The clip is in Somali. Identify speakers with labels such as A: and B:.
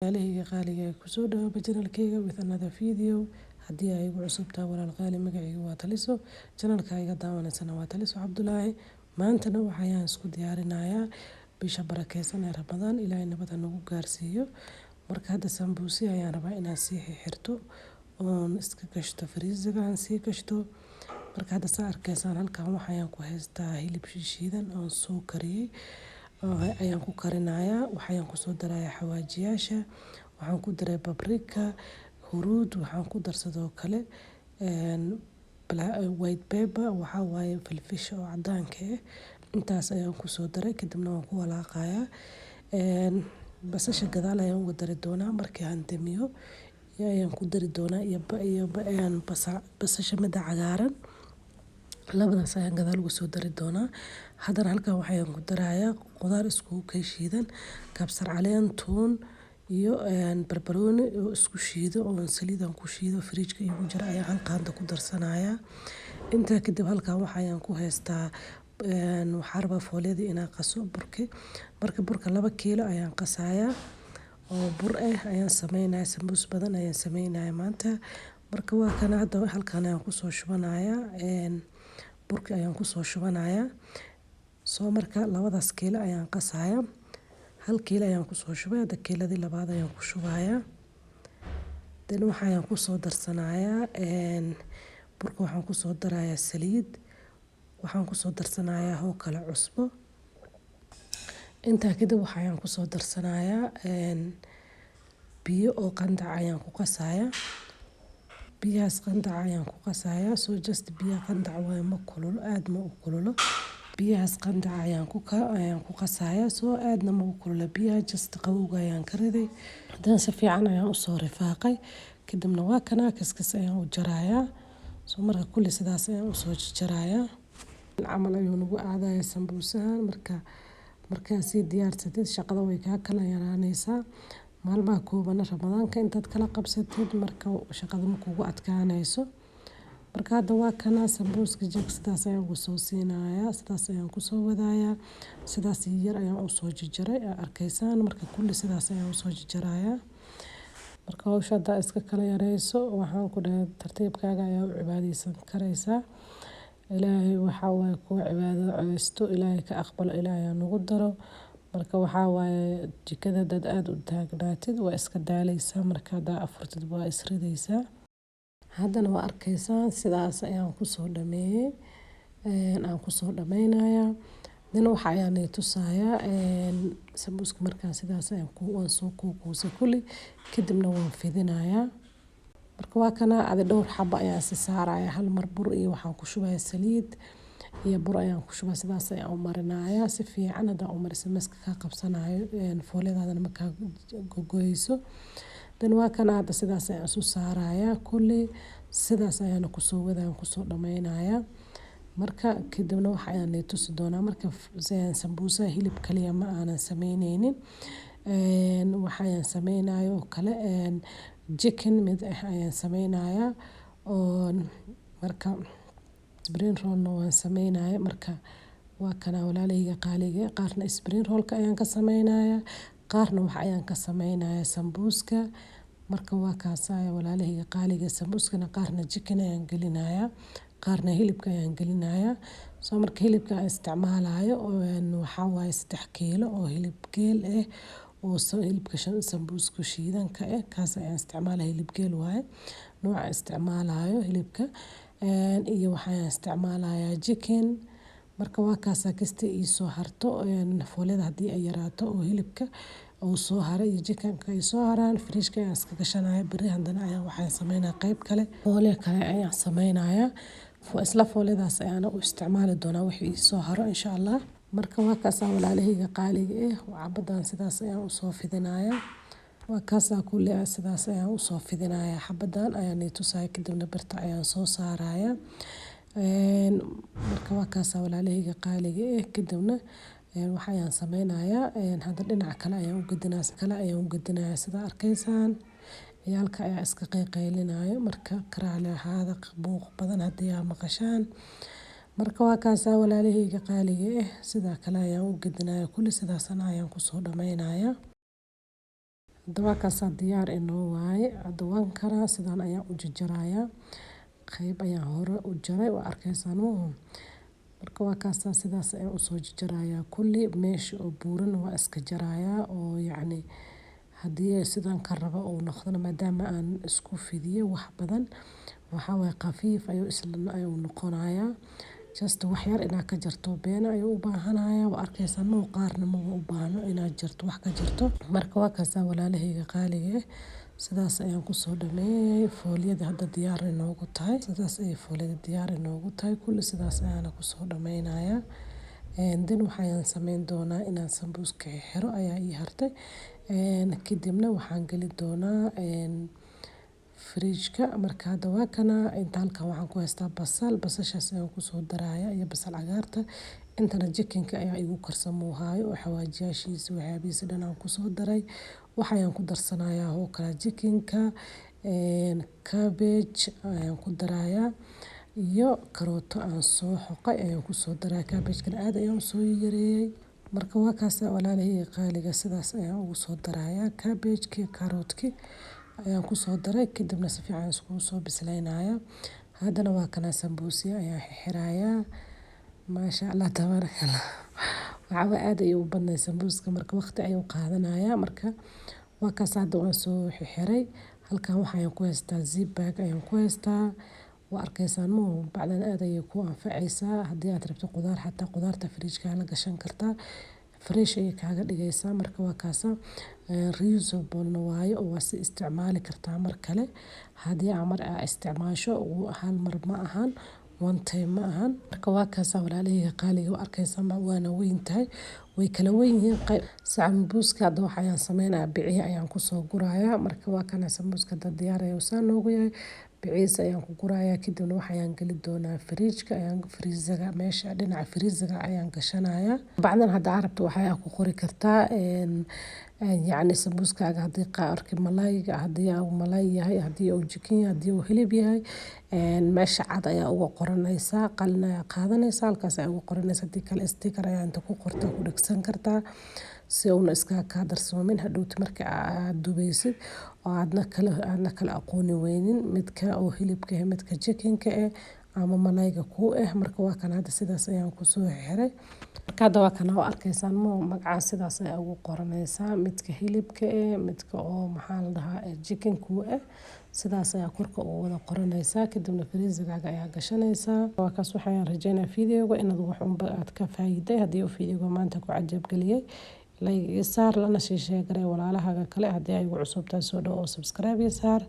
A: Walaalaheyga qaaliga ah kusoo dhawaada channelkayga with another video. Haddii ay igu cusub tahay walaal qaali magacaygu waa Taliso, channelkayga daawanaysana waa Taliso Cabdulaahi. Maantana waxaan isku diyaarinayaa bisha barakeysan ee Ramadaan. Ilaahay nabad ha nagu gaarsiiyo. Marka hadda sambuusi ayaan rabaa inaan sii xirto oon iska gashto freezer aan sii gashto. Marka hadda saa arkaysaan halkan waxaan ku haystaa hilib shiidan oon soo kariyay ayaan ku karinayaa. Waxaan ku soo darayaa xawaajiyaasha, waxaan ku daray paprika, huruud, waxaan ku darsadoo kale white pepper, waxa waaye filfisha oo cadaanka ah. Intaas ayaan ku soo daray kadibna waan ku walaaqayaa. Basasha gadaal ayaan uga dari doonaa markii aan damiyo ayaan ku dari doonaa iyo basasha mida cagaaran. Labadaas ayaan gadaal uga soo dari doonaa. Haddana halkan waxaan ku darayaa qudaar isku shiidan, kabsar caleen, tuun iyo barbarooni oo isku shiido oo saliidan ku shiido fridge-ka igu jira ayaan halkaan ku darsanayaa. Intaa kadib halkan waxaan ku haystaa waxaan rabaa foolyada inaan qaso burka. Marka burka 2 kiilo ayaan qasayaa oo bur ah ayaan sameynayaa. Sambuus badan ayaan sameynayaa maanta. Marka waa kana hadda halkaan ayaan ku soo shubanayaa burka ayaan ku soo shubanayaa. Soo marka 2daas kiilo ayaan qasayaa. 1 kiilo ayaan ku soo shubay, hadda kiiladii labaad ayaan ku shubayaa. Waxaan ku soo darsanayaa burka, waxaan ku soo darayaa saliid, waxaan ku soo darsanayaa hoo kale cusbo. Intaa kadib waxaan ku soo darsanayaa biyo oo qandac ayaan ku qasayaa. Biyahaas qandac ayaan ku qasayaa. So just biyo qandac waaye, ma kululo, aad ma u kululo. Biyahaas qandac ayaan ku qasayaa. So aadna ma u kululo biyaha, just qabowga ayaan ka riday. Haddana si fiican ayaan u soo rifaaqay. Kadibna waa kana kaskas ayaan u jarayaa. So marka kulli sidaas ayaan u soo jarayaa. Camal ayuu nagu aadaya sambuusahan markaa sii diyaarsatid shaqada way kaa kala yaraanaysaa. Maalmaha kooban Ramadaanka intaad kala qabsatid marka shaqada ma kugu adkaanayso. Marka hadda waa kana sambuuska jag sidaas ayaan ugu soo siinayaa, sidaas ayaan ku soo wadayaa, sidaas yar ayaan u soo jaray arkaysaan. Marka kulli sidaas ayaan u soo jarayaa. Marka hawsha hadda iska kala yarayso waxaan ku dhahay tartiibkaaga ayaa u cibaadeysan karaysaa. Ilaahay waxa waaye kuwa cibaadada codeysto Ilaahay ka aqbalo, Ilaahay nagu daro. Marka waxa waaye jikada dad aad u taagnaatid waa iska daalaysaa, marka hadda afurtid waa isridaysaa. Haddana waa arkaysaan sidaas ayaan ku soo dhameeyay, aan ku soo dhameynayaa. Waxa ayaan tusayaa sambuuska markaan sidaas ayaan waan soo kuusay kulli kadibna waan fidinayaa. Marka waa kana dhowr xabbo ayaan si saarayaa, hal mar bur iyo waxaan ku shubayaa saliid iyo bur ayaan ku shubayaa. Sidaas ayaan u marinayaa si fiican. Haddaan u mariso maska ka qabsanayo foolyadaadana ma ka gogoyso. Waa kana hadda sidaas ayaan isu saarayaa kulli sidaas ayaan ku soo wadaan ku soo dhameynayaa. Marka kadibna waxa ayaan tusi doonaa marka sambuusa hilib kaliya ma aanan sameyneynin. Waxaan sameynayo kale chicken mid ah ayaan sameynayaa oo marka spring roll waan sameynayaa. Marka waa kana walaalaheyga qaaliga qaarna spring roll-ka ayaan ka sameynayaa, qaarna waxa ayaan ka sameynayaa sambuuska. Marka waa kaasaya walaalaheyga qaaliga sambuuskana qaarna chicken ayaan gelinayaa, qaarna hilibka ayaan gelinayaa. So marka hilibka aan isticmaalayo waxa waaye 3 kiilo oo hilib geel ah oo hilibka sambuuska shiidanka ah kaas ayaan isticmaalayaa. Hilib geel waaye nooca isticmaalayo hilibka iyo waxaan isticmaalayaa chicken. Marka waa kaas kasta ii soo harto foolyada haddii ay yaraato oo hilibka uu soo haray iyo chicken-ka ay soo haraan fridge-ka ayaan iska gashanayaa. Bari haddana ayaan waxaan sameynayaa qayb kale foolyo kale ayaan sameynayaa. Isla foolyadaas ayaan u isticmaali doonaa wixii soo haro insha Allah. Marka waa kaas walaalaheyga qaaliga xabadan sidaas ayaan u soo fidinayaa. Waa kaas kulli sidaas ayaan u soo fidinayaa. Xabadan ayaan tusayaa kadibna birta ayaan soo saarayaa. Marka waa kaas walaalaheyga qaaliga kadibna waxa ayaan sameynayaa hadda dhinaca kale ayaan u gedinayaa sida arkaysaan. Ciyaalka ayaa iska qaylinaayo marka karaale ahaada buuq badan haddii aad maqashaan. Marka waa kaas walaalaheyga qaaliga sida kale ayaan u gedinayaa kulli sidaas ayaan ku soo dhameynayaa. hadaba kaasa diyaar inoo waaye hadda waan karaa sidaan ayaan u jarjarayaa qayb ayaan hore u jaray waa arkaysaan marka waa kaasa sidaas ayaan usoo jarjarayaa kulli meesha oo buuran waa iska jarayaa oo yacni haddii sidaan ka rabo uu noqdo maadaama aan isku fidiyo wax badan waxa way khafiif ayuu noqonayaa just wax yar inaad ka jarto beena ayuu u baahanayaa waa arkaysan qaarna ma u baahno inaad jarto wax ka jarto marka waa kaasa walaalahayga qaaliga sidaas ayaan ku soo dhameeyay fooliyada hadda diyaar inoogu tahay sidaas ay fooliyada diyaar inoogu tahay kulli sidaas ayaan ku soo dhameynayaa dan waxaan sameyn doonaa inaan sambuuska xiro ayaa ii hartay kadibna waxaan gali doonaa fridge-ka marka hadda waa kana inta halkan waxaan ku haystaa basashaas ayaan ku soo darayaa iyo basal cagaarta intana jikinka ayaa igu karsamuu haayo oo xawaajiyaashiisa waxyaabihiisa dhan aan ku soo daray waxaan ku darsanayaa oo kala jikinka cabbage ayaan ku darayaa iyo karooto aan soo xoqay ayaan ku soo daraa cabbage-kan aad ayaan soo yareeyay marka waa kaas walaalahayga qaaliga sidaas ayaan ugu soo darayaa cabbage-ki karootki ayaan ku soo daray kadibna si fiican isku soo bisleynayaa haddana waa kana sambuusiya ayaan xirayaa maasha Allah tabarakallah waxa aad ayuu u badnay sambuuska marka waqti ayuu qaadanayaa marka waa kaas hadda waan soo xiray halkan waxaan ku haystaa zip bag ayaan ku haystaa waa arkaysaan bacdan aad ayay ku anfacaysaa haddii aad rabto qudaar xataa qudaarta fridge-ka la gashan kartaa fresh ay kaaga dhigaysaa marka waa kaasa reusable waaye oo waa si isticmaali kartaa mar kale haddii amar isticmaasho hal mar ma ahan one time ma ahan marka waa kaasa walaalahayga qaaliga waa arkaysaan waana weyn tahay way kala weyn yihiin sambuuska hadda waxaan sameynayaa biciya ayaan ku soo gurayaa marka waa kana sambuuska diyaar ayuu saan noogu yahay biciisa ayaan ku gurayaa kadibna waxaan gali doonaa fridge-ka ayaan freezer-ga meesha dhinaca freezer-ga ayaan gashanayaa bacdan hadda arabta waxay ku qori kartaa yacni sambuuskaaga haddii qaarki malayga haddii uu malay yahay haddii uu jikin yahay haddii uu hilib yahay meesha cad ayaa uga qoranaysaa qalin ayaa qaadanaysaa halkaas ayaa uga qoranaysaa haddii kale sticker ayaa inta ku qorta ku dhegsan kartaa si uuna iska ka darsoomin hadhowti marka aad dubaysid oo aadna kala aqooni weynin midka oo hilibka ah midka jikinka ah ama malayga ku marka waa kan hadda sidaas ayaan ku soo xiray marka hadda waa kan oo arkaysaan magaca sidaas ayaa ugu qoranaysaa midka hilibka ah midka oo maxaa la dhahaa jikinku sidaas ayaa korka ugu wada qoranaysaa kadibna freezer-gaaga ayaa gashanaysaa waa kaas waxaan rajeynayaa fiidiyoga inaad wax unba aad ka faa'iiday haddii uu fiidiyoga maanta ku cajab geliyay like iyo saar lana sii sheegay walaalahaaga kale haddii ay ugu cusubtahay soo dhaw oo subscribe iyo saar